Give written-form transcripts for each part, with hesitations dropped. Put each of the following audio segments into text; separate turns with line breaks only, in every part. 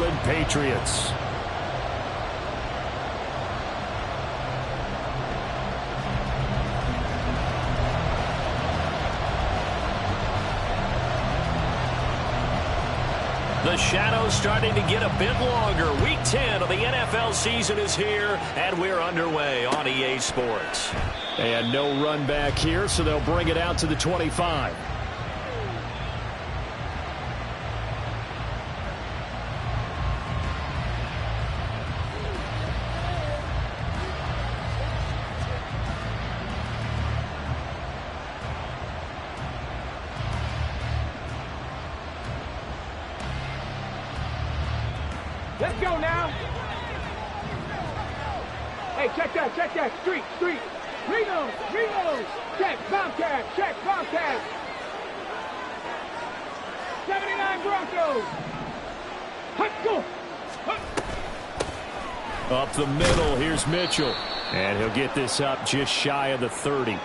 England Patriots.
The shadow's starting to get a bit longer. Week 10 of the NFL season is here, and we're underway on EA Sports.
And no run back here, so they'll bring it out to the 25.
Let's go now. Hey, check that. Street. Reno. Check, Bobcat. 79 Broncos. Let's go.
Up the middle, here's Mitchell. And he'll get this up just shy of the 30.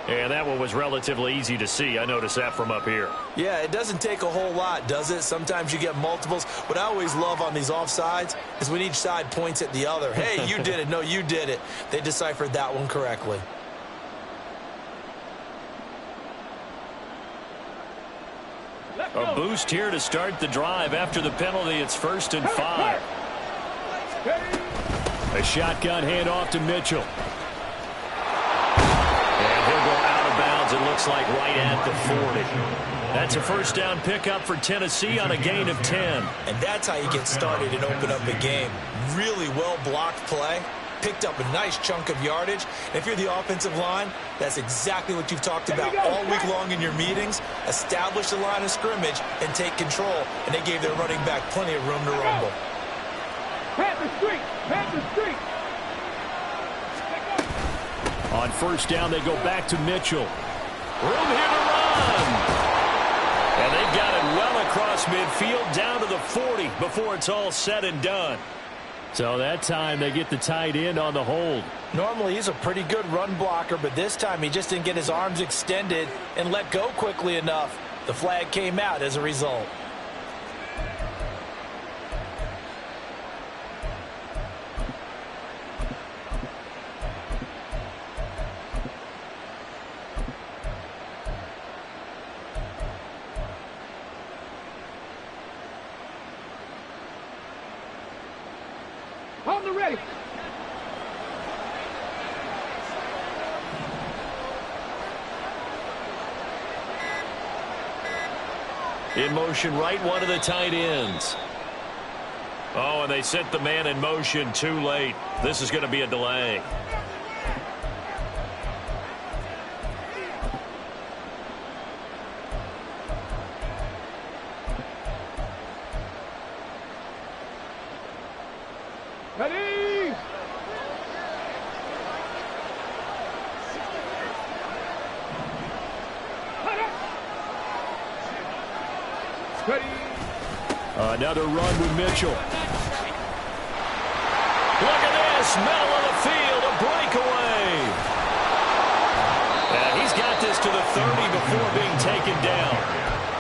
And that one was relatively easy to see. I noticed that from up here.
Yeah, it doesn't take a whole lot, does it? Sometimes you get multiples. What I always love on these offsides is when each side points at the other. Hey, you did it. No, you did it. They deciphered that one correctly.
A boost here to start the drive. After the penalty, it's 1st and 5.
A shotgun handoff to Mitchell.
It looks like right at the 40. That's a first down pickup for Tennessee on a gain of 10.
And that's how you get started and open up a game. Really well-blocked play. Picked up a nice chunk of yardage. And if you're the offensive line, that's exactly what you've talked about all week long in your meetings. Establish the line of scrimmage and take control. And they gave their running back plenty of room to rumble.
Pat the street.
On first down, they go back to Mitchell.
Room here to run. And they've got it well across midfield down to the 40 before it's all said and done.
So that time they get the tight end on the hold.
Normally he's a pretty good run blocker, but this time he just didn't get his arms extended and let go quickly enough. The flag came out as a result.
On the ready.
In motion right, one of the tight ends. Oh, and they sent the man in motion too late. This is going to be a delay.
Ready. Ready.
Another run with Mitchell.
Look at this, middle of the field, a breakaway. And he's got this to the 30 before being taken down.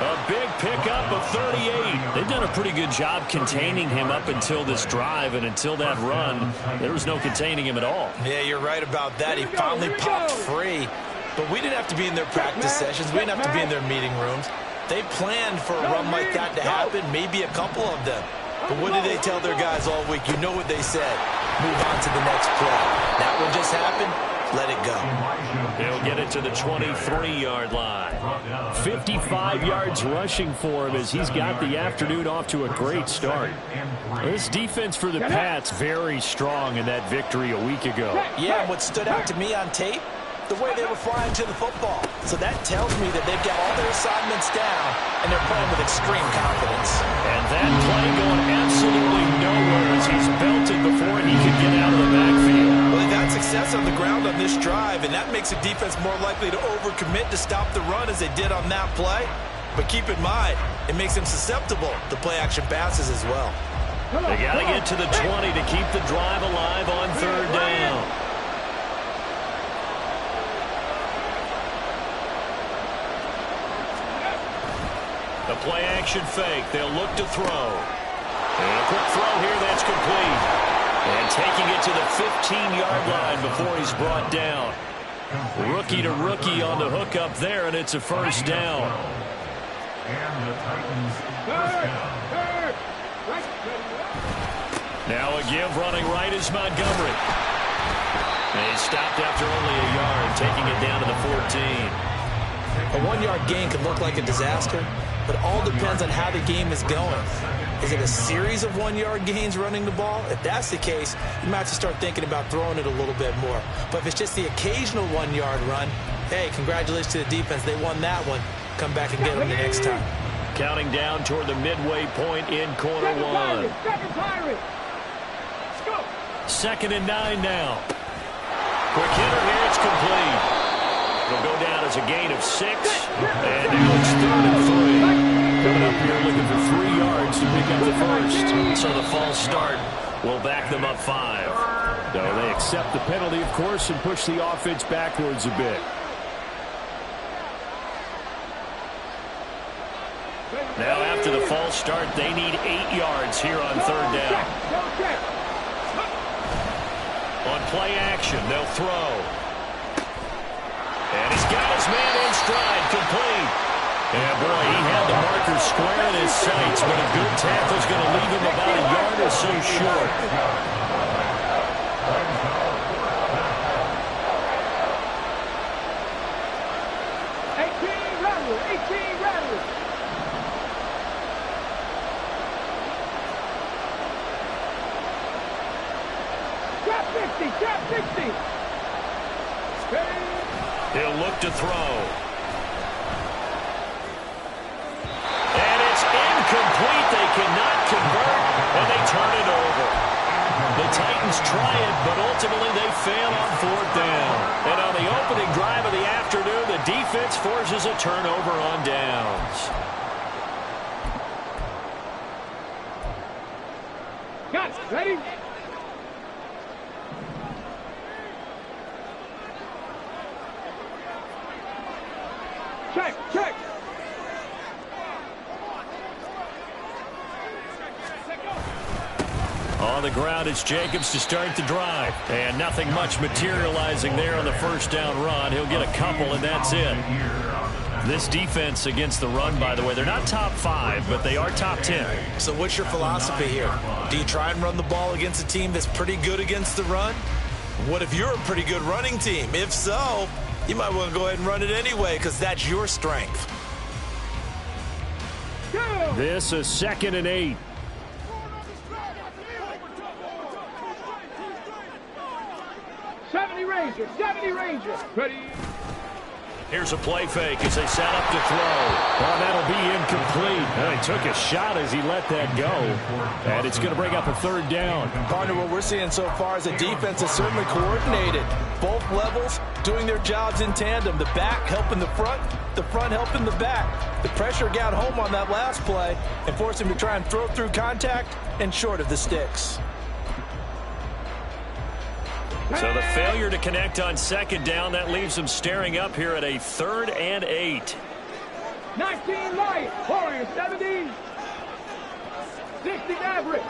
A big pickup of 38.
They've done a pretty good job containing him up until this drive, and until that run, there was no containing him at all.
Yeah, you're right about that. He finally popped free. But we didn't have to be in their practice sessions. We didn't have to be in their meeting rooms. They planned for a run like that to happen, maybe a couple of them. But what did they tell their guys all week? You know what they said. Move on to the next play. That one just happened. Let it go.
He'll get it to the 23-yard line.
55 yards rushing for him as he's got the afternoon off to a great start. This defense for the Pats very strong in that victory a week ago.
Yeah, and what stood out to me on tape, the way they were flying to the football. So that tells me that they've got all their assignments down, and they're playing with extreme confidence.
And that play going absolutely nowhere as he's belted before he could get out of the backfield.
Well, they've had success on the ground on this drive, and that makes a defense more likely to overcommit to stop the run as they did on that play. But keep in mind, it makes them susceptible to play-action passes as well.
They got to get to the 20 to keep the drive alive on third down. The play-action fake. They'll look to throw. And a quick It's complete. And taking it to the 15-yard line before he's brought down. Rookie to rookie on the hook up there, and it's a first down. Now a give running right is Montgomery. And he's stopped after only a yard, taking it down to the 14.
A one-yard gain can look like a disaster, but it all depends on how the game is going. Is it a series of one-yard gains running the ball? If that's the case, you might have to start thinking about throwing it a little bit more. But if it's just the occasional one-yard run, hey, congratulations to the defense. They won that one. Come back and get them the next time.
Counting down toward the midway point in quarter one. Second and 9 now. Quick hitter here, it's complete. It'll go down as a gain of 6. And now it's 3rd and 3. Coming up here looking for 3 yards to pick up the first. So the false start will back them up 5.
No, they accept the penalty, of course, and push the offense backwards a bit.
Now after the false start, they need 8 yards here on 3rd down. On play action, they'll throw. And he's got his man in stride, complete. Yeah, boy, he had the marker square in his sights, but a good tackle's going to leave him about a yard or so short.
18 rattlers. Trap 60.
He'll look to throw. And it's incomplete. They cannot convert, and they turn it over. The Titans try it, but ultimately they fail on 4th down. And on the opening drive of the afternoon, the defense forces a turnover on downs.
Got it. Ready? Check.
On the ground, it's Jacobs to start the drive. And nothing much materializing there on the first down run. He'll get a couple, and that's it. This defense against the run, by the way, they're not top 5, but they are top 10.
So what's your philosophy here? Do you try and run the ball against a team that's pretty good against the run? What if you're a pretty good running team? If so, you might want to go ahead and run it anyway because that's your strength.
This is 2nd and 8.
Seventy Rangers. Ready?
Here's a play fake as they set up to throw.
Well, that'll be incomplete. Well, he took a shot as he let that go. And it's going to bring up a 3rd down.
Partner, what we're seeing so far is the defense is certainly coordinated. Both levels doing their jobs in tandem. The back helping the front helping the back. The pressure got home on that last play and forced him to try and throw through contact and short of the sticks.
So the failure to connect on 2nd down, that leaves them staring up here at a 3rd and 8.
19 Lions, Warriors 70. 60 Mavericks.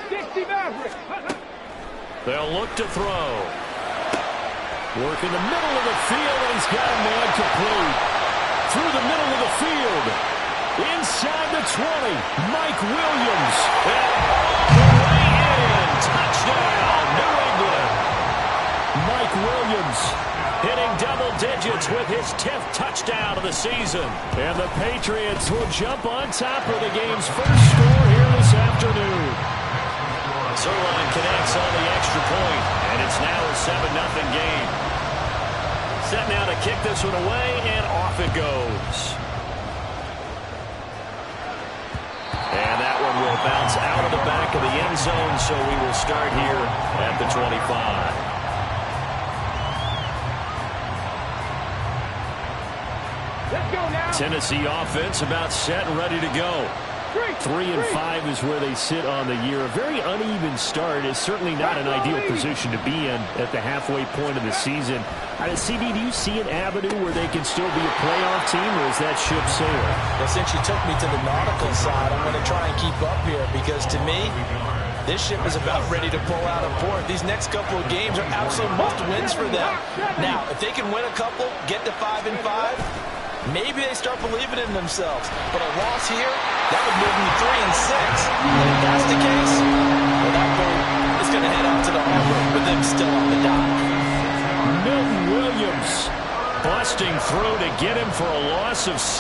They'll look to throw. Work in the middle of the field, and he's got a man complete. Through the middle of the field. Inside the 20, Mike Williams. And all the way in. Touchdown, New England. Mike Williams hitting double digits with his 10th touchdown of the season. And the Patriots will jump on top of the game's first score here this afternoon. Zerline connects on the extra point, and it's now a 7-0 game. Set now to kick this one away, and off it goes. And that one will bounce out of the back of the end zone, so we will start here at the 25. Tennessee offense about set and ready to go. 3-5 is where they sit on the year. A very uneven start is certainly not an ideal position to be in at the halfway point of the season. CD, do you see an avenue where they can still be a playoff team, or is that ship sailed?
Well, since you took me to the nautical side, I'm going to try and keep up here because to me, This ship is about ready to pull out of port. These next couple of games are absolute must-wins for them. Now, if they can win a couple, get to 5-5, maybe they start believing in themselves. But a loss here, that would move them to 3-6. And if that's the case, well, that boat is going to head out to the harbor with them still on the dock.
Milton Williams busting through to get him for a loss of 6.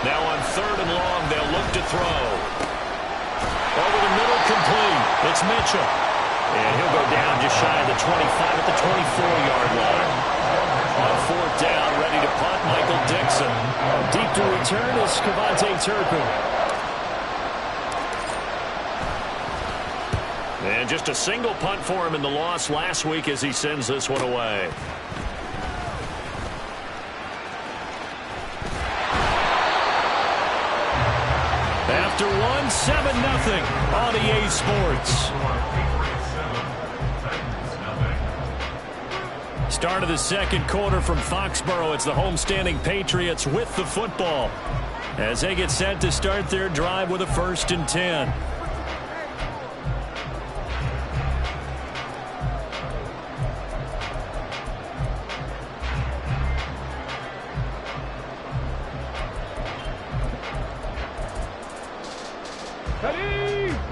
Now on 3rd and long, they'll look to throw. Over the middle, complete. It's Mitchell.
And he'll go down just shy of the 25 at the 24-yard line. On 4th down, ready to punt, Michael Dixon. Deep to return is Cavante Turpin. And just a single punt for him in the loss last week as he sends this one away. After one, 7-0 on EA Sports. Start of the second quarter from Foxborough. It's the homestanding Patriots with the football as they get set to start their drive with a 1st and 10.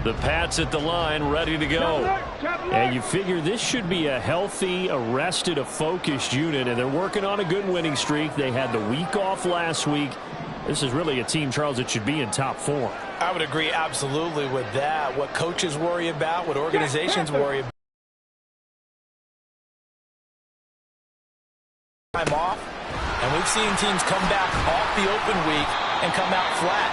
The Pats at the line, ready to go. And you figure this should be a healthy, arrested, a focused unit, and they're working on a good winning streak. They had the week off last week. This is really a team, Charles, that should be in top form.
I would agree absolutely with that. What coaches worry about, what organizations worry about. Time off, and we've seen teams come back off the open week and come out flat.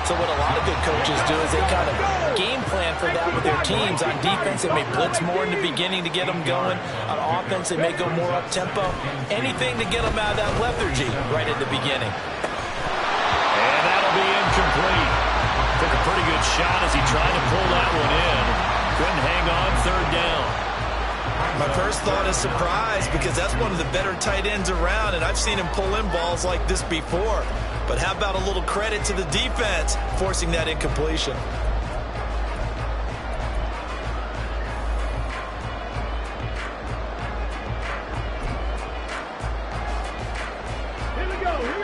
So what a lot of good coaches do is they kind of game plan for that with their teams. On defense, they may blitz more in the beginning to get them going. On offense, they may go more up-tempo. Anything to get them out of that lethargy right at the beginning.
And that'll be incomplete. Took a pretty good shot as he tried to pull that one in. Couldn't hang on 3rd down.
My first thought is surprise because that's one of the better tight ends around, and I've seen him pull in balls like this before. But how about a little credit to the defense forcing that incompletion?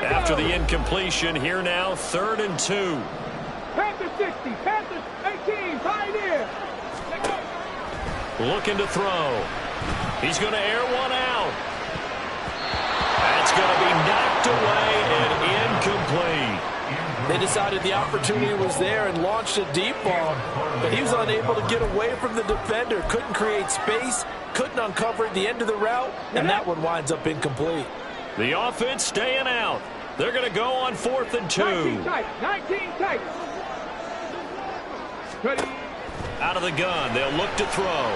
After the incompletion, here now, 3rd and 2.
Panthers 60, Panthers 18, Pioneer.
Looking to throw. He's going to air one out. That's going to be knocked away and incomplete.
They decided the opportunity was there and launched a deep ball, but he was unable to get away from the defender. Couldn't create space, couldn't uncover at the end of the route, and that one winds up incomplete.
The offense staying out. They're going to go on 4th and 2.
19 tight. Ready.
Out of the gun, they'll look to throw.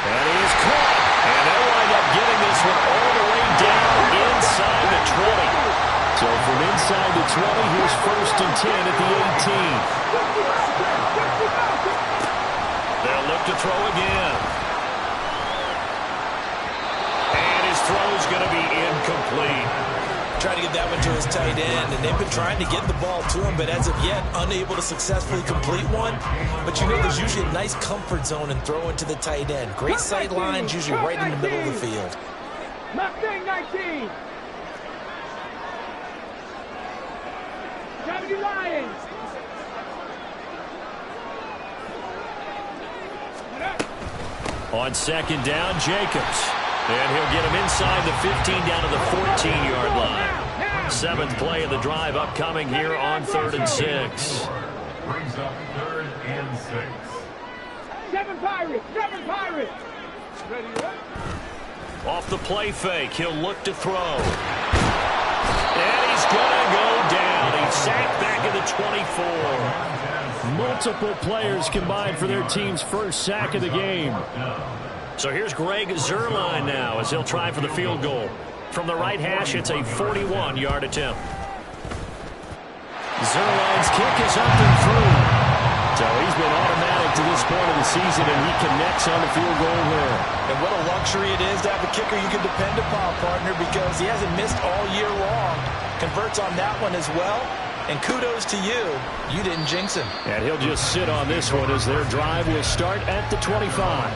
And he is caught. And they'll wind up getting this one all the way down inside the 20. So from inside the 20, here's 1st and 10 at the 18. They'll look to throw again. And his throw's going to be incomplete.
Trying to get that one to his tight end, and they've been trying to get the ball to him, but as of yet, unable to successfully complete one. But you know, there's usually a nice comfort zone in throwing to the tight end. Great sight lines, usually right in the middle of the field.
Mustang 19. 70 Lions.
On 2nd down, Jacobs. And he'll get him inside the 15 down to the 14-yard line. 7th play of the drive upcoming here on 3rd and 6.
Brings up 3rd and 6.
7 Pirates. Ready,
Off the play fake, he'll look to throw. And he's going to go down. He's sacked back at the 24. Multiple players combined for their team's first sack of the game. So here's Greg Zuerlein now as he'll try for the field goal. From the right hash, it's a 41-yard attempt. Zuerlein's kick is up and through.
So he's been automatic to this point of the season, and he connects on the field goal there.
And what a luxury it is to have a kicker you can depend upon, partner, because he hasn't missed all year long. Converts on that one as well. And kudos to you. You didn't jinx him.
And he'll just sit on this one as their drive will start at the 25.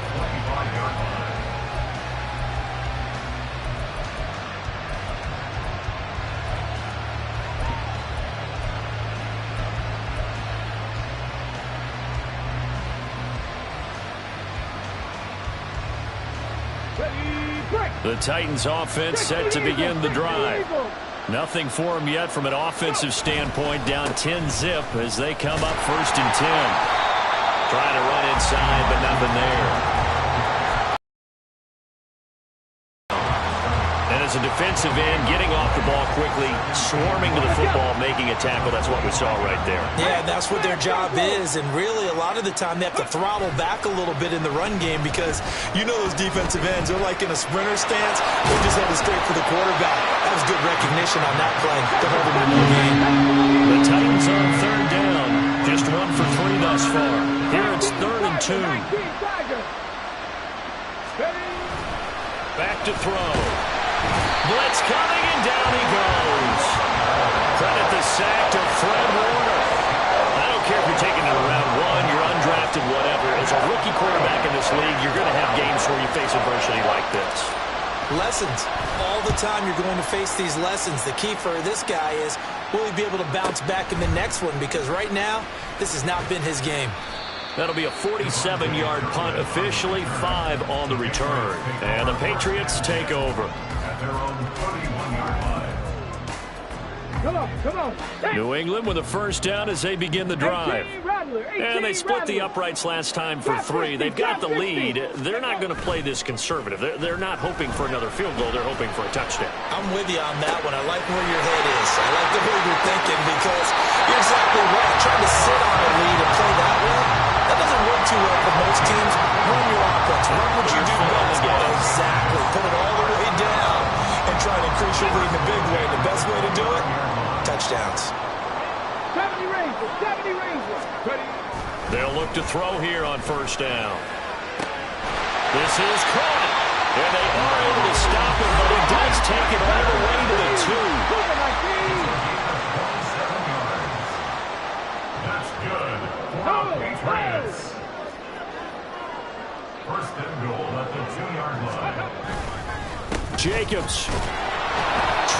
The Titans offense set to begin the drive. Nothing for them yet from an offensive standpoint, down 10-zip as they come up 1st and 10. Trying to run inside, but nothing there. And as a defensive end, getting off the ball quickly, swarming to the football, making a tackle, that's what we saw right there.
Yeah, that's what their job is, and really a lot of the time they have to throttle back a little bit in the run game because you know those defensive ends, they're like in a sprinter stance, they just headed straight for the quarterback. That was good recognition on that play to hold them in the game.
The Titans on 3rd down, just 1 for 3 thus far. Here it's 3rd and 2. Back to throw. Blitz coming, and down he goes. Credit the sack to Fred Warner. I don't care if you're taking it around 1, you're undrafted, whatever. As a rookie quarterback in this league, you're going to have games where you face adversity like this.
Lessons. All the time you're going to face these lessons. The key for this guy is, will he be able to bounce back in the next one? Because right now, this has not been his game.
That'll be a 47-yard punt, officially 5 on the return. And the Patriots take over.
At their own 31-yard line.
Come on.
New England with a 1st down as they begin the drive. And they split the uprights last time for 3. They've got the lead. They're not going to play this conservative. They're not hoping for another field goal. They're hoping for a touchdown.
I'm with you on that one. I like where your head is. I like the way you're thinking because you're exactly right. Trying to sit on a lead and play that way, that doesn't work too well for most teams. Run your offense. Run what you do best. Exactly. Put it all the way down and try to increase your lead in a big way. The best way to do it, touchdowns.
70 Rangers.
They'll look to throw here on 1st down. This is caught. And they are able to stop him, but he does take it all the way to the 2.
That's good. For Patriots. 1st and goal at the 2-yard line.
Jacobs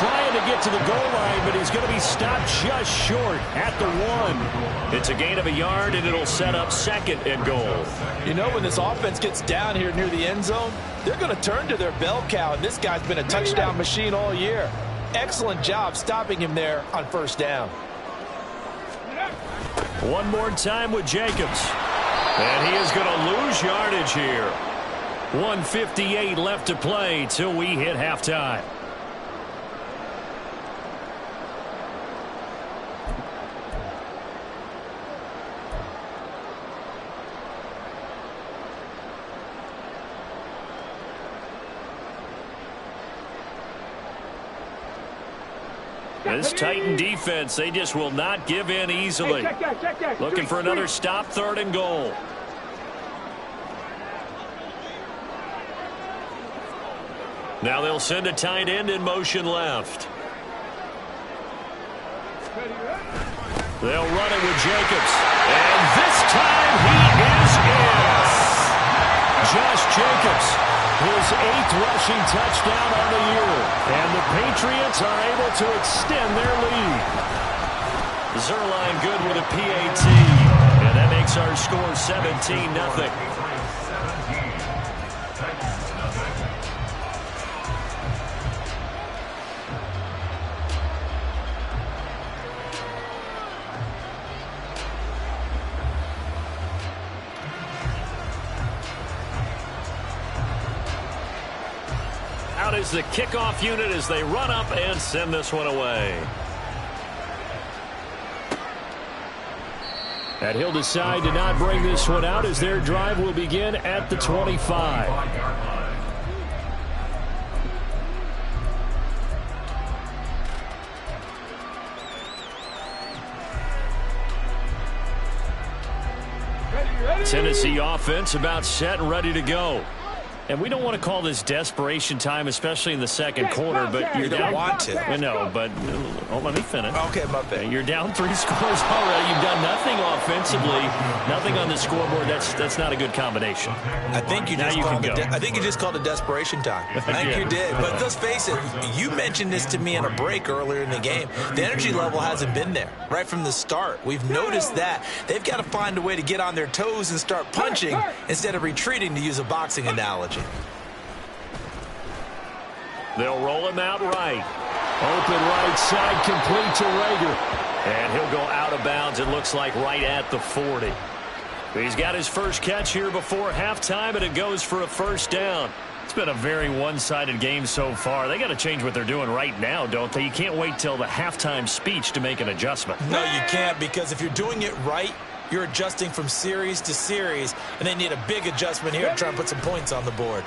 trying to get to the goal line, but he's going to be stopped just short at the 1. It's a gain of a yard, and it'll set up 2nd and goal.
You know, when this offense gets down here near the end zone, they're going to turn to their bell cow, and this guy's been a touchdown machine all year. Excellent job stopping him there on 1st down.
One more time with Jacobs. And he is going to lose yardage here. 1:58 left to play till we hit halftime. This Titan defense, they just will not give in easily. Looking for another stop, 3rd and goal. Now they'll send a tight end in motion left. They'll run it with Jacobs. And this time he is in. Josh Jacobs, his 8th rushing touchdown on the year. And the Patriots are able to extend their lead. Zerline good with a PAT. And that makes our score 17-0. Out is the kickoff unit as they run up and send this one away. And he'll decide to not bring this one out as their drive will begin at the 25.
Tennessee offense about set and ready to go. And we don't want to call this desperation time, especially in the second quarter, but
you don't want to.
I know, but let me finish.
Okay, my bad.
You're down 3 scores already. You've done nothing offensively, nothing on the scoreboard. That's not a good combination.
I think you just called it desperation time. I think you did. But let's face it, you mentioned this to me in a break earlier in the game. The energy level hasn't been there right from the start. We've noticed that. They've got to find a way to get on their toes and start punching instead of retreating, to use a boxing analogy.
They'll roll him out right. Open right side, complete to Rager. And he'll go out of bounds, it looks like, right at the 40. He's got his first catch here before halftime, and it goes for a first down. It's been a very one-sided game so far. They got to change what they're doing right now, don't they? You can't wait till the halftime speech to make an adjustment.
No, you can't, because if you're doing it right, you're adjusting from series to series, and they need a big adjustment here to try and put some points on the board.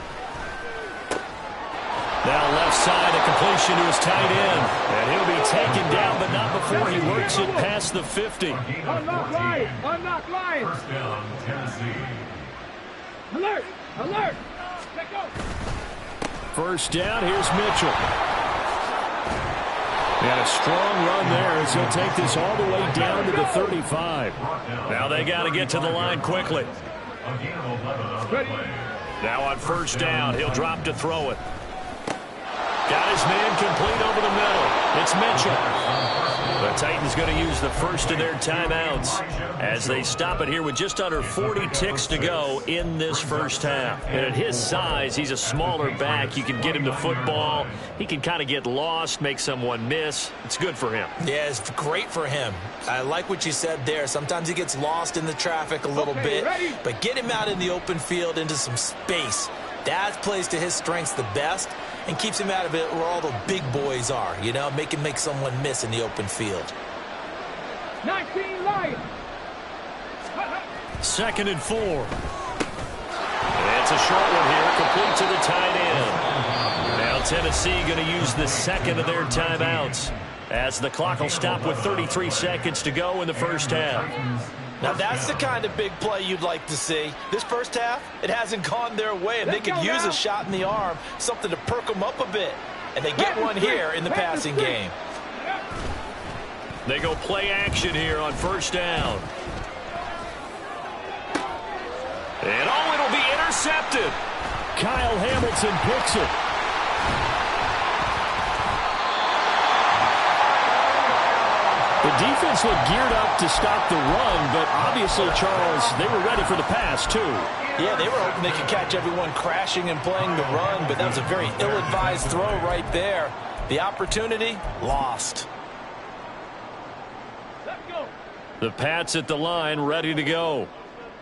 Now left side, a completion to his tight end. And he'll be taken down, but not before he works it past the 50.
Unlock line! Unlock line!
First down, Tennessee.
Alert! Alert! Let go!
First down, here's Mitchell. And a strong run there as he'll take this all the way down to the 35. Now they got to get to the line quickly. Now on first down, he'll drop to throw it. Got his man complete over the middle. It's Mitchell. The Titans going to use the first of their timeouts as they stop it here with just under 40 ticks to go in this first half. And at his size, he's a smaller back. You can get him to football. He can kind of get lost, make someone miss. It's good for him.
Yeah, it's great for him. I like what you said there. Sometimes he gets lost in the traffic a little bit, but get him out in the open field into some space. That plays to his strengths the best and keeps him out of it where all the big boys are, you know, make someone miss in the open field.
19 Lions.
2nd and 4. It's a short one here, complete to the tight end. Now Tennessee going to use the second of their timeouts as the clock will stop with 33 seconds to go in the first half.
Now, that's the kind of big play you'd like to see. This first half, it hasn't gone their way, and they could use a shot in the arm, something to perk them up a bit. And they get one here in the passing game.
They go play action here on first down. And it'll be intercepted. Kyle Hamilton picks it. The defense looked geared up to stop the run, but obviously, Charles, they were ready for the pass, too.
Yeah, they were hoping they could catch everyone crashing and playing the run, but that was a very ill-advised throw right there. The opportunity, lost.
Let's go!
The Pats at the line, ready to go.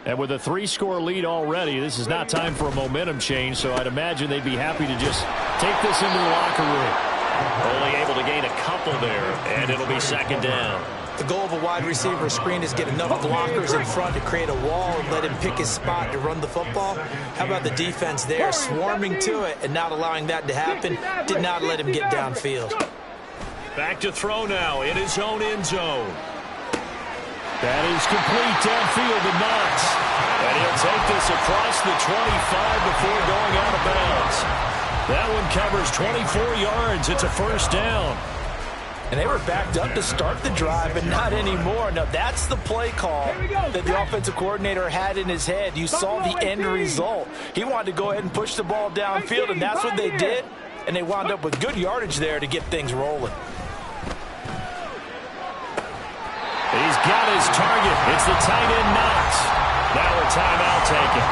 And with a 3-score lead already, this is not time for a momentum change, so I'd imagine they'd be happy to just take this into the locker room. Only able to gain a couple there, and it'll be second down.
The goal of a wide receiver screen is get enough blockers in front to create a wall and let him pick his spot to run the football. How about the defense there, swarming to it and not allowing that to happen? Did not let him get downfield.
Back to throw now in his own end zone. That is complete downfield to Knox. And he'll take this across the 25 before going out of bounds. That one covers 24 yards. It's a first down.
And they were backed up to start the drive, but not anymore. Now, that's the play call that the offensive coordinator had in his head. You saw the end result. He wanted to go ahead and push the ball downfield, and that's what they did. And they wound up with good yardage there to get things rolling.
He's got his target. It's the tight end Knox. Now a timeout taken.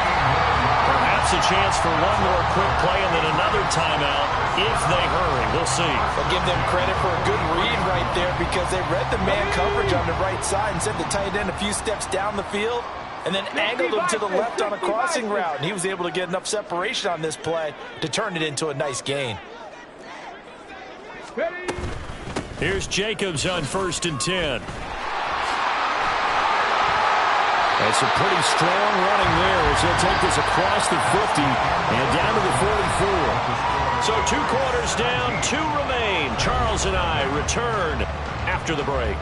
Perhaps a chance for one more quick play and then another timeout if they hurry. We'll see.
I'll give them credit for a good read right there because they read the man coverage on the right side and sent the tight end a few steps down the field and then angled him to the left on a crossing route. And he was able to get enough separation on this play to turn it into a nice gain.
Here's Jacobs on 1st and 10. That's a pretty strong running there as he'll take this across the 50 and down to the 44. So 2 quarters down, 2 remain. Charles and I return after the break.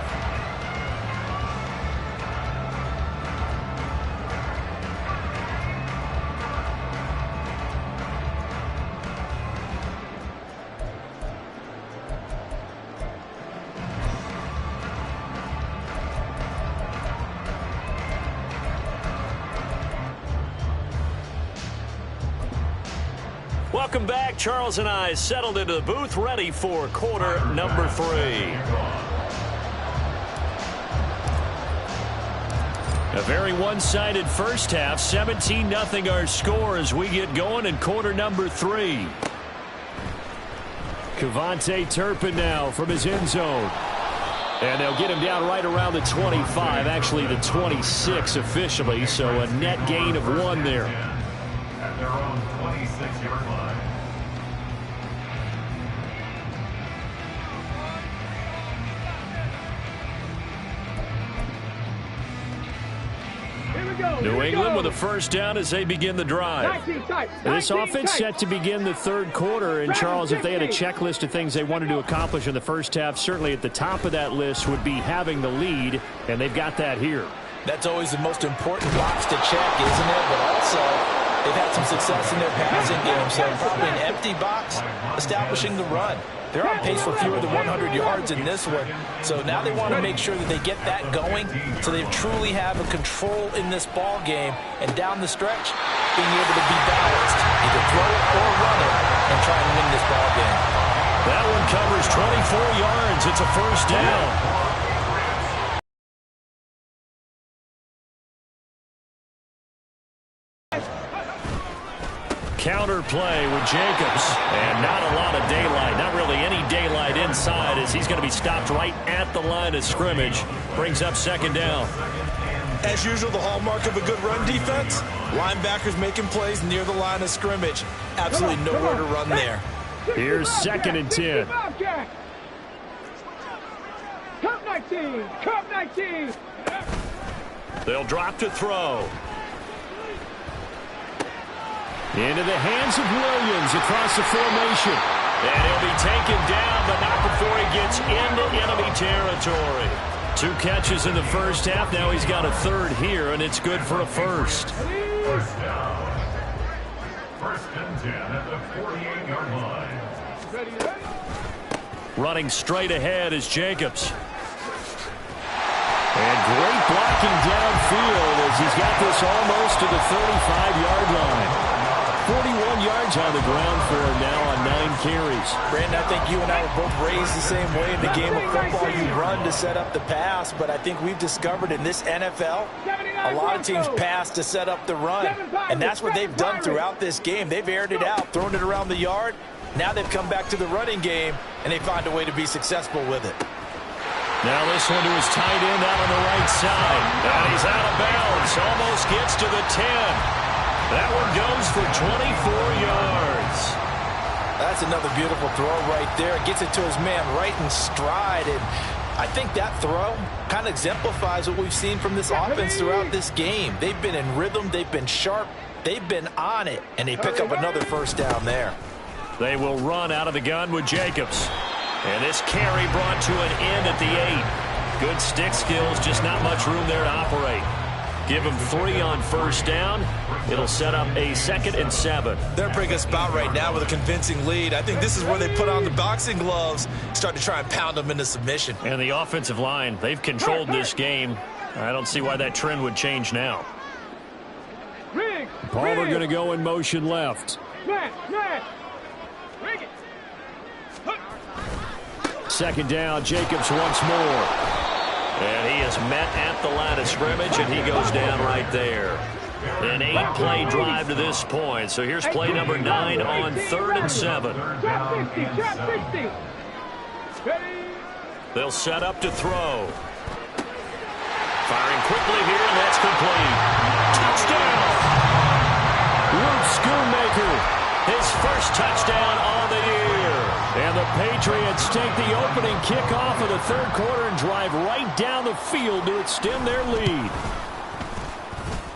Welcome back. Charles and I settled into the booth, ready for quarter number 3. A very one-sided first half. 17-0 our score as we get going in quarter number 3. Kevontae Turpin now from his end zone. And they'll get him down right around the 25, actually the 26 officially, so a net gain of 1 there.
At their own 26-yard line.
New England with a first down as they begin the drive. This offense set to begin the third quarter. And, Charles, if they had a checklist of things they wanted to accomplish in the first half, certainly at the top of that list would be having the lead, and they've got that here.
That's always the most important box to check, isn't it? But also, they've had some success in their passing game, so probably an empty box establishing the run. They're on pace for fewer than 100 yards in this one. So now they want to make sure that they get that going so they truly have a control in this ball game. And down the stretch, being able to be balanced, either throw it or run it, and try and win this ball game.
That one covers 24 yards. It's a first down. Counter play with Jacobs, and not a lot of daylight, not really any daylight inside as he's going to be stopped right at the line of scrimmage. Brings up second down.
As usual, the hallmark of a good run defense, linebackers making plays near the line of scrimmage. Absolutely nowhere to run there.
Here's second and 10.
Cup 19, Cup 19.
They'll drop to throw. Into the hands of Williams across the formation. And he'll be taken down, but not before he gets into enemy territory. 2 catches in the first half. Now he's got a third here, and it's good for a first.
First down. First and 10 at the 48-yard line.
Running straight ahead is Jacobs. And great blocking downfield as he's got this almost to the 35-yard line. 41 yards on the ground for him now on 9 carries.
Brandon, I think you and I were both raised the same way in the game of football. You run to set up the pass, but I think we've discovered in this NFL, a lot of teams pass to set up the run. And that's what they've done throughout this game. They've aired it out, thrown it around the yard. Now they've come back to the running game, and they find a way to be successful with it.
Now this one to his tight end out on the right side. And he's out of bounds. Almost gets to the 10. That one goes for 24 yards.
That's another beautiful throw right there. Gets it to his man right in stride. And I think that throw kind of exemplifies what we've seen from this offense throughout this game. They've been in rhythm. They've been sharp. They've been on it. And they pick up another first down there.
They will run out of the gun with Jacobs. And this carry brought to an end at the 8. Good stick skills, just not much room there to operate. Give him 3 on first down. It'll set up a 2nd and 7.
They're in a pretty good spot right now with a convincing lead. I think this is where they put on the boxing gloves, start to try and pound them into submission.
And the offensive line, they've controlled this game. I don't see why that trend would change now. Palmer going to go in motion left. Second down, Jacobs once more. And he is met at the line of scrimmage, and he goes down right there. An 8-play drive to this point. So here's play number 9 on 3rd and 7. They'll set up to throw. Firing quickly here, and that's complete. Touchdown! Luke Schoonmaker, his first touchdown on the year. And the Patriots take the opening kickoff of the third quarter and drive right down the field to extend their lead.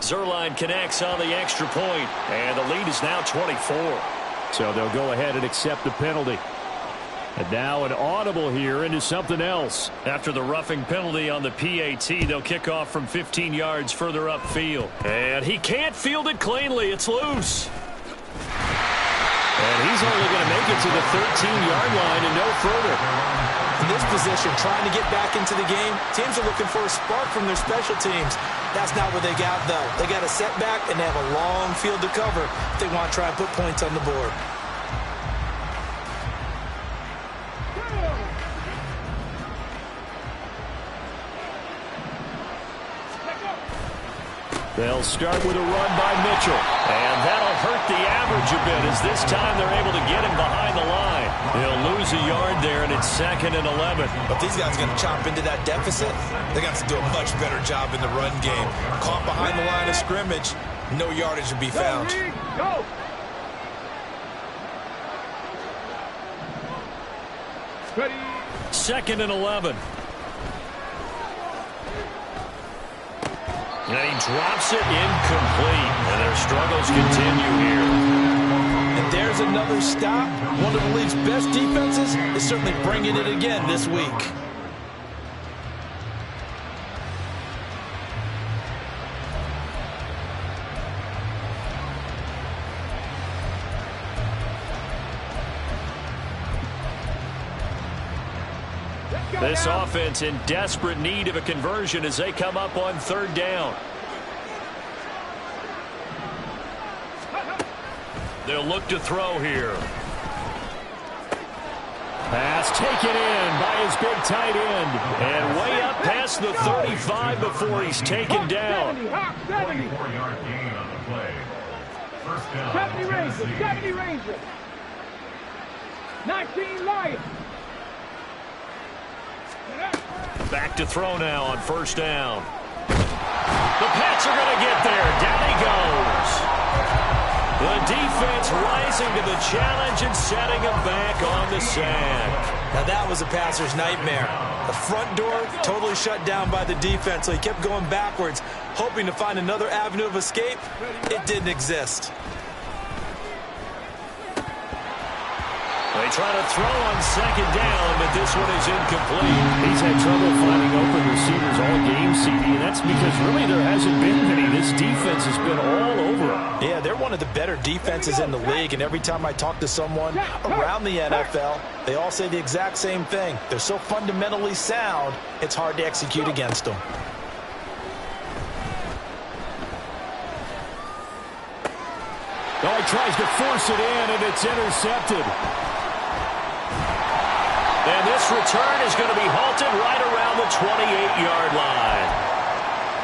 Zerline connects on the extra point, and the lead is now 24. So they'll go ahead and accept the penalty. And now an audible here into something else. After the roughing penalty on the PAT, they'll kick off from 15 yards further upfield. And he can't field it cleanly. It's loose. And he's only going to make it to the 13-yard line and no further.
In this position, trying to get back into the game, teams are looking for a spark from their special teams. That's not what they got, though. They got a setback, and they have a long field to cover if they want to try and put points on the board.
They'll start with a run by Mitchell.
And that'll hurt the average a bit as this time they're able to get him behind the line. He'll lose a yard there, and it's 2nd and 11.
But these guys are going to chop into that deficit. They're going to have to do a much better job in the run game. Caught behind the line of scrimmage, no yardage will be found.
Go!
2nd and 11. And he drops it incomplete. And their struggles continue here.
And there's another stop. One of the league's best defenses is certainly bringing it again this week.
This offense in desperate need of a conversion as they come up on 3rd down. They'll look to throw here.
Pass taken in by his big tight end.
And way up past the 35 before he's taken down.
44-yard gain on the play. First down.
70 Rangers, 70 Rangers. 19 Lions.
Back to throw now on 1st down. The Pats are going to get there. Down he goes. The defense rising to the challenge and setting him back on the sand.
Now that was a passer's nightmare. The front door totally shut down by the defense, so he kept going backwards, hoping to find another avenue of escape. It didn't exist.
They try to throw on 2nd down, but this one is incomplete.
He's had trouble finding open receivers all game, CD, and that's because really there hasn't been many. This defense has been all over him.
Yeah, they're one of the better defenses in the league, and every time I talk to someone around the NFL, they all say the exact same thing. They're so fundamentally sound, it's hard to execute against them.
Oh, he tries to force it in, and it's intercepted.
And this return is going to be halted right around the 28-yard line.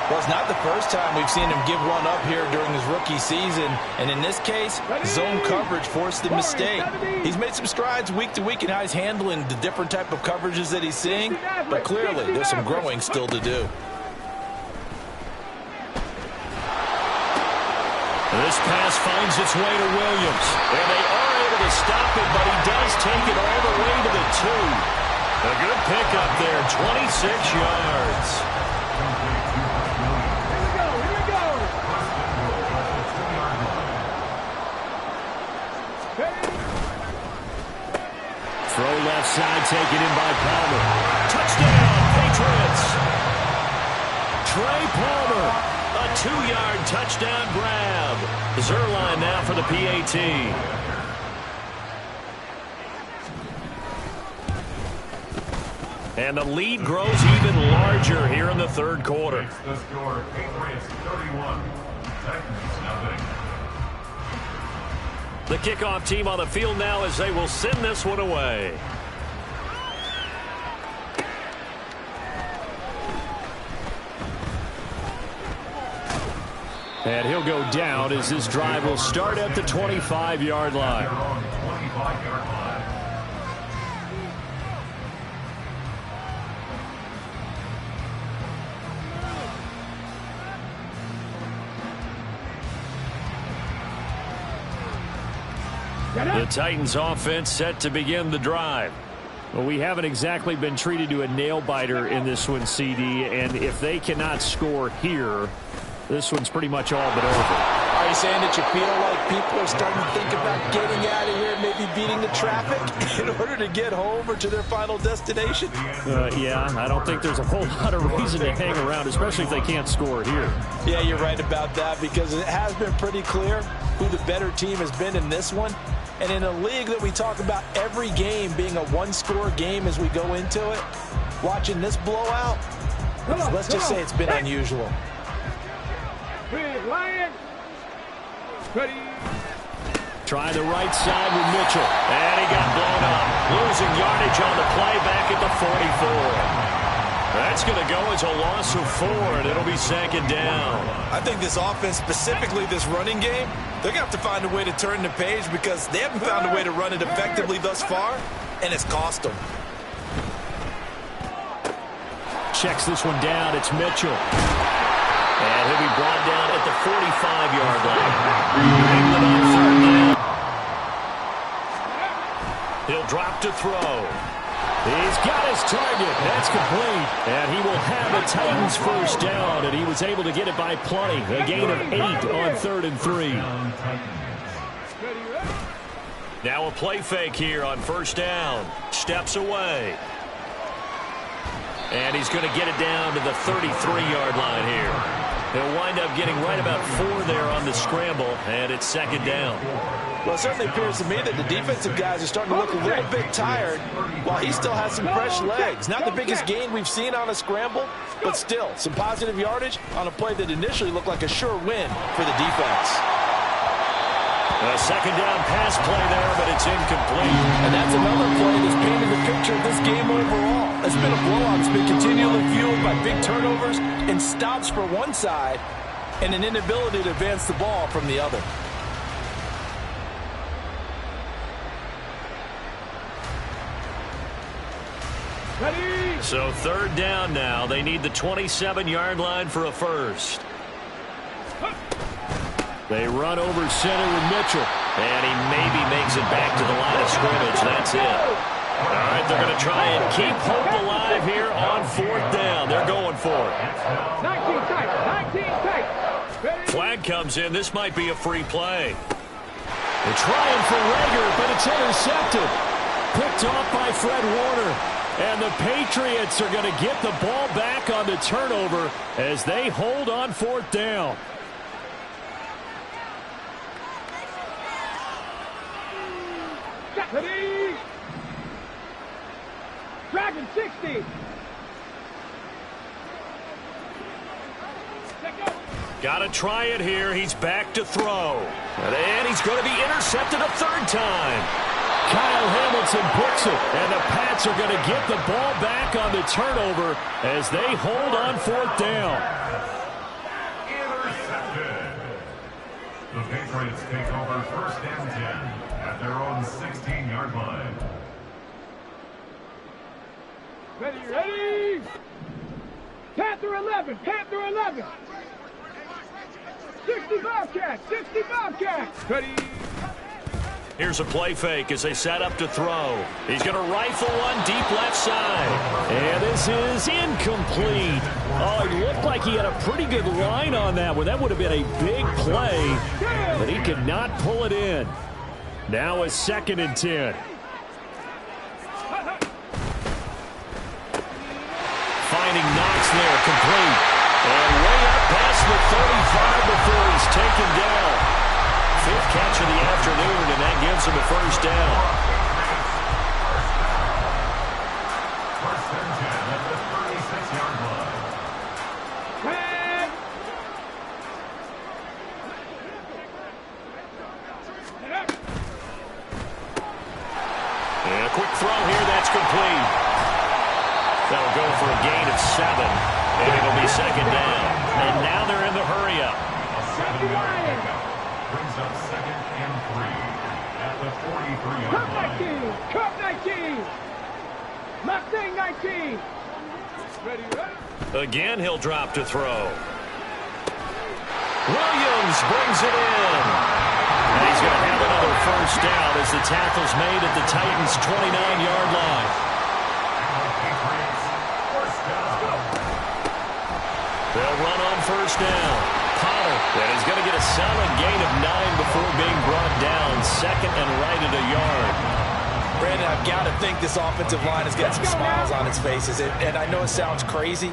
Well, it's not the first time we've seen him give one up here during his rookie season. And in this case, zone coverage forced the mistake. He's made some strides week to week in how he's handling the different type of coverages that he's seeing. But clearly, there's some growing still to do.
This pass finds its way to Williams. And they are able to stop it, but he does take it all the way to the 2. A good pickup there, 26 yards.
Here we go.
Throw left side, taken in by Palmer.
Touchdown, Patriots.
Trey Palmer.
A 2-yard touchdown grab. Zerline now for the PAT. And the lead grows even larger here in the 3rd quarter.
The score, Patriots 31, Titans nothing.
The kickoff team on the field now as they will send this one away.
And he'll go down as this drive will start at the 25-yard line.
25-yard line.
The Titans offense set to begin the drive.
Well, we haven't exactly been treated to a nail-biter in this one, CD, and if they cannot score here, this one's pretty much all but over.
Are you saying that you feel like people are starting to think about getting out of here, maybe beating the traffic in order to get home or to their final destination?
Yeah, I don't think there's a whole lot of reason to hang around, especially if they can't score here.
Yeah, you're right about that because it has been pretty clear who the better team has been in this one. And in a league that we talk about every game being a one-score game as we go into it, watching this blowout, let's just say it's been unusual.
Big Lion. Ready.
Try the right side with Mitchell.
And he got blown up. Losing yardage on the play back at the 44. That's going to go as a loss of 4, and it'll be 2nd down.
I think this offense, specifically this running game, they're going to have to find a way to turn the page because they haven't found a way to run it effectively thus far, and it's cost them.
Checks this one down. It's Mitchell. And he'll be brought down at the 45-yard line. England on 3rd down. He'll drop to throw. He's got his target. That's complete. And he will have a Titans 1st down, and he was able to get it by plenty. A gain of 8 on 3rd and 3. Now a play fake here on 1st down. Steps away. And he's going to get it down to the 33-yard line here. He'll wind up getting right about 4 there on the scramble, and it's 2nd down.
Well, it certainly appears to me that the defensive guys are starting to look a little bit tired while he still has some fresh legs. Not the biggest gain we've seen on a scramble, but still some positive yardage on a play that initially looked like a sure win for the defense.
A 2nd down pass play there, but it's incomplete.
And that's another play that's painted the picture of this game overall. It's been a blowout. It's been continually fueled by big turnovers and stops for one side and an inability to advance the ball from the other.
Ready?
So 3rd down now. They need the 27-yard line for a 1st. They run over center with Mitchell. And he maybe makes it back to the line of scrimmage. That's it. All right, they're going to try and keep hope alive here on 4th down. They're going for it.
19 tight. 19 tight. Ready?
Flag comes in. This might be a free play. They're trying for Rager, but it's intercepted. Picked off by Fred Warner. And the Patriots are going to get the ball back on the turnover as they hold on 4th down.
Ready? Dragon 60.
Got to try it here. He's back to throw. And he's going to be intercepted a 3rd time. Kyle Hamilton picks it, and the Pats are going to get the ball back on the turnover as they hold on 4th down.
Intercepted. The Patriots take over 1st and 10 at their own 16-yard line.
Ready, ready? Panther 11, Panther 11. 60 Bobcats, 60 Bobcats. Ready?
Here's a play fake as they set up to throw. He's going to rifle one deep left side. And this is incomplete. Oh, it looked like he had a pretty good line on that one. That would have been a big play, but he could not pull it in. Now a 2nd and 10. Finding Knox there, complete. And way up past the 35 before he's taken down. 5th catch of the afternoon, and that gives him a 1st down.
1st and 10 at the 36-yard line.
And a quick throw here, that's complete. That'll go for a gain of 7, and it'll be 2nd down. And now they're in the hurry-up.
A 7-yard pickup brings up 2nd and 3 at the 43-yard
Cup
line.
19, Cup 19. Mustang 19. Ready, ready?
Again, he'll drop to throw. Williams brings it in. And he's going to have another 1st down as the tackle's made at the Titans' 29-yard line.
Patriots, 1st down.
They'll run on 1st down. Potter, and he's going to get a solid gain of 9 before being brought down. 2nd and right at a yard.
Brandon, I've got to think this offensive line has got some smiles on its faces. And I know it sounds crazy,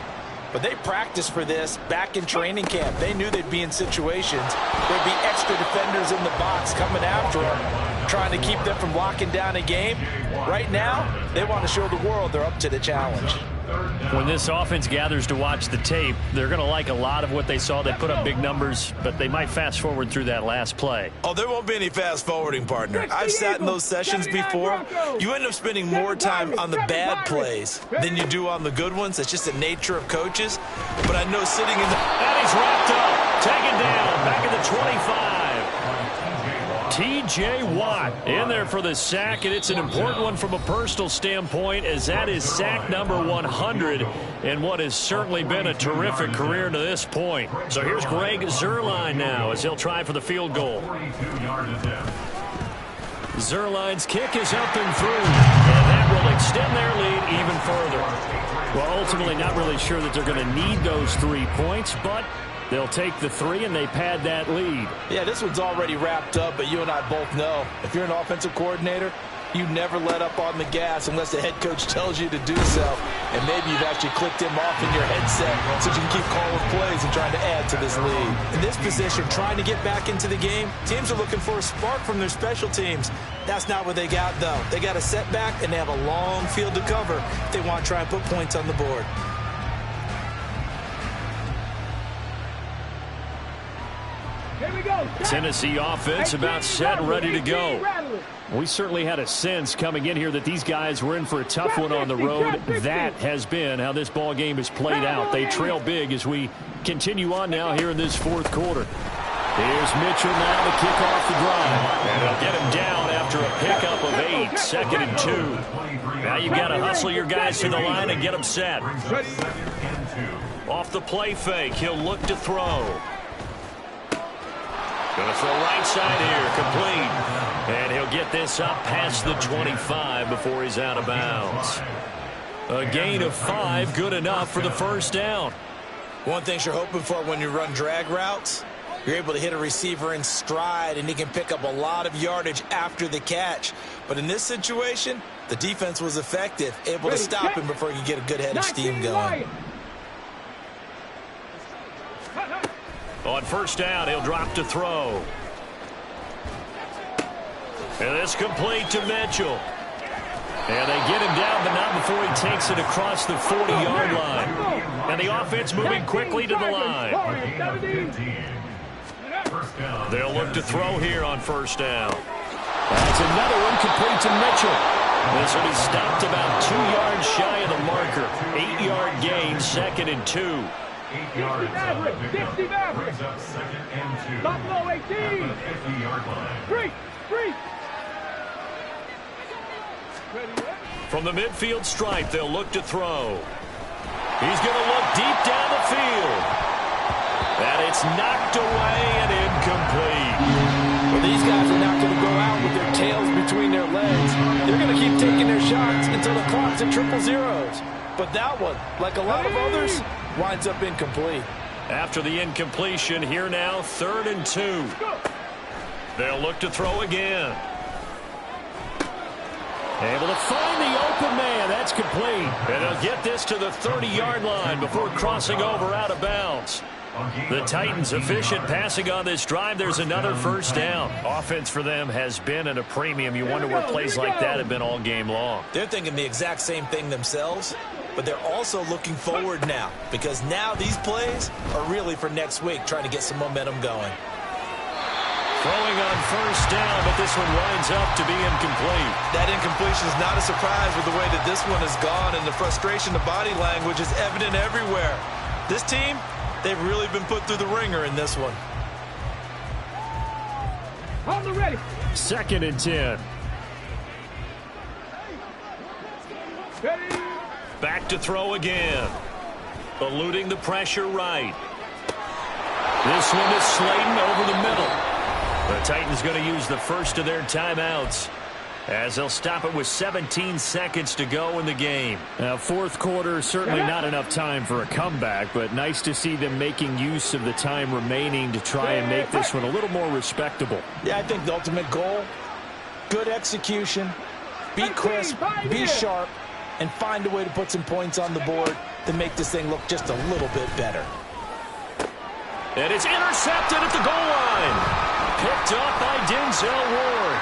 but they practiced for this back in training camp. They knew they'd be in situations. There'd be extra defenders in the box coming after them. trying to keep them from locking down a game. Right now, they want to show the world they're up to the challenge.
When this offense gathers to watch the tape, they're going to like a lot of what they saw. They put up big numbers, but they might fast forward through that last play.
Oh, there won't be any fast forwarding, partner. I've sat in those sessions before. You end up spending more time on the bad plays than you do on the good ones. It's just the nature of coaches. But I know sitting in the...
And he's wrapped up, taken down, back at the 25. T.J. Watt in there for the sack, and it's an important one from a personal standpoint, as that is sack number 100 in what has certainly been a terrific career to this point. So here's Greg Zuerlein now as he'll try for the field goal. Zuerlein's kick is up and through, and that will extend their lead even further. Well, ultimately not really sure that they're going to need those 3 points, but they'll take the 3 and they pad that lead.
Yeah, this one's already wrapped up, but you and I both know if you're an offensive coordinator, you never let up on the gas unless the head coach tells you to do so. And maybe you've actually clicked him off in your headset so you can keep calling plays and trying to add to this lead. In this position, trying to get back into the game, teams are looking for a spark from their special teams. That's not what they got, though. They got a setback, and they have a long field to cover if they want to try and put points on the board.
Tennessee offense about set and ready to go. We certainly had a sense coming in here that these guys were in for a tough one on the road. That has been how this ball game is played out. They trail big as we continue on now here in this fourth quarter. Here's Mitchell now to kick off the drive. And they'll get him down after a pickup of 8, 2nd and 2. Now you've got to hustle your guys to the line and get them set. Off the play fake, he'll look to throw. Going to throw right side here, complete. And he'll get this up past the 25 before he's out of bounds. A gain of 5, good enough for the first down.
One thing you're hoping for when you run drag routes, you're able to hit a receiver in stride, and he can pick up a lot of yardage after the catch. But in this situation, the defense was effective, able to stop him before he could get a good head of steam going.
On first down, he'll drop to throw. And it's complete to Mitchell. And they get him down, but not before he takes it across the 40-yard line. And the offense moving quickly to the line. They'll look to throw here on first down. That's another one complete to Mitchell. This will be stopped about 2 yards shy of the marker. 8-yard gain, 2nd and 2.
8 yards on the pickup. Brings up 2nd and 2.
Buffalo 18.
At the 50-yard line.
3.
From the midfield stripe, they'll look to throw. He's going to look deep down the field. And it's knocked away and incomplete.
Well, these guys are not going to go out with their tails between their legs. They're going to keep taking their shots until the clock's at 000. But that one, like a lot of others, winds up incomplete.
After the incompletion, here now, 3rd and 2. They'll look to throw again. Able to find the open man. That's complete. And they'll get this to the 30-yard line before crossing over out of bounds. The Titans efficient passing on this drive. There's another first down. Offense for them has been at a premium. You wonder where plays like that have been all game long.
They're thinking the exact same thing themselves, but they're also looking forward now, because now these plays are really for next week, trying to get some momentum going.
Throwing on first down, but this one winds up to be incomplete.
That incompletion is not a surprise with the way that this one has gone, and the frustration, the body language is evident everywhere. This team, they've really been put through the ringer in this one.
On the ready.
2nd and 10.
Ready.
Back to throw again. Eluding the pressure right. This one is Slayton over the middle. The Titans going to use the first of their timeouts, as they'll stop it with 17 seconds to go in the game. Now, fourth quarter, certainly not enough time for a comeback, but nice to see them making use of the time remaining to try and make this one a little more respectable.
Yeah, I think the ultimate goal, good execution, be crisp, be sharp, and find a way to put some points on the board to make this thing look just a little bit better.
And it's intercepted at the goal line. Picked up by Denzel Ward.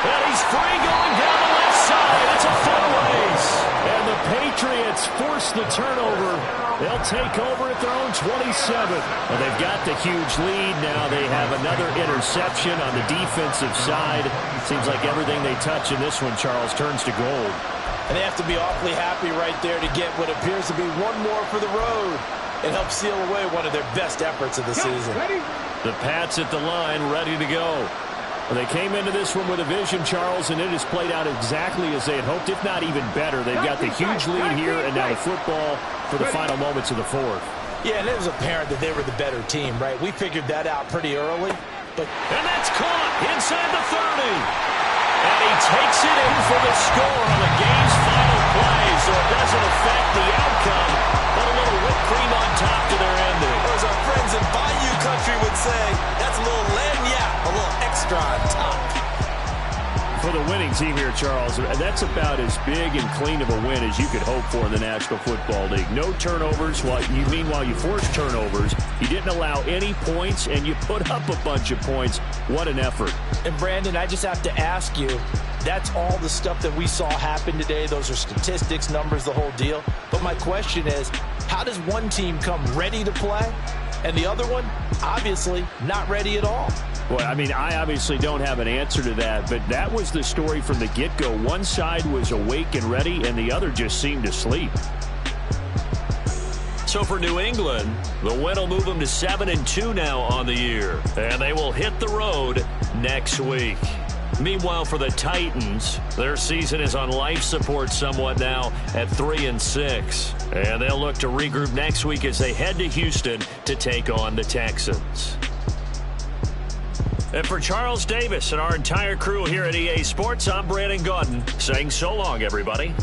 And he's free going down the left side. It's a foot race.
And the Patriots force the turnover. They'll take over at their own 27.
Well, they've got the huge lead now. They have another interception on the defensive side. Seems like everything they touch in this one, Charles, turns to gold.
And they have to be awfully happy right there to get what appears to be one more for the road. It helps seal away one of their best efforts of the season.
The Pats at the line, ready to go.
Well, they came into this one with a vision, Charles, and it has played out exactly as they had hoped, if not even better. They've got the huge lead here, and now the football for the final moments of the fourth.
Yeah, and it was apparent that they were the better team, right? We figured that out pretty early.
And that's caught inside the 30. And he takes it in for the score on the game's final play, so it doesn't affect the outcome, but a little whipped cream on top to their ending.
Or as our friends in Bayou Country would say, that's a little lagniappe, a little extra on top.
For the winning team here, Charles, that's about as big and clean of a win as you could hope for in the National Football League. No turnovers. Meanwhile, you forced turnovers. You didn't allow any points, and you put up a bunch of points. What an effort.
And, Brandon, I just have to ask you, that's all the stuff that we saw happen today. Those are statistics, numbers, the whole deal. But my question is, how does one team come ready to play, and the other one, obviously, not ready at all?
Well, I mean, I obviously don't have an answer to that, but that was the story from the get-go. One side was awake and ready, and the other just seemed asleep.
So for New England, the win will move them to 7-2 now on the year, and they will hit the road next week. Meanwhile, for the Titans, their season is on life support somewhat now at 3-6, and they'll look to regroup next week as they head to Houston to take on the Texans. And for Charles Davis and our entire crew here at EA Sports, I'm Brandon Gaudin saying so long, everybody.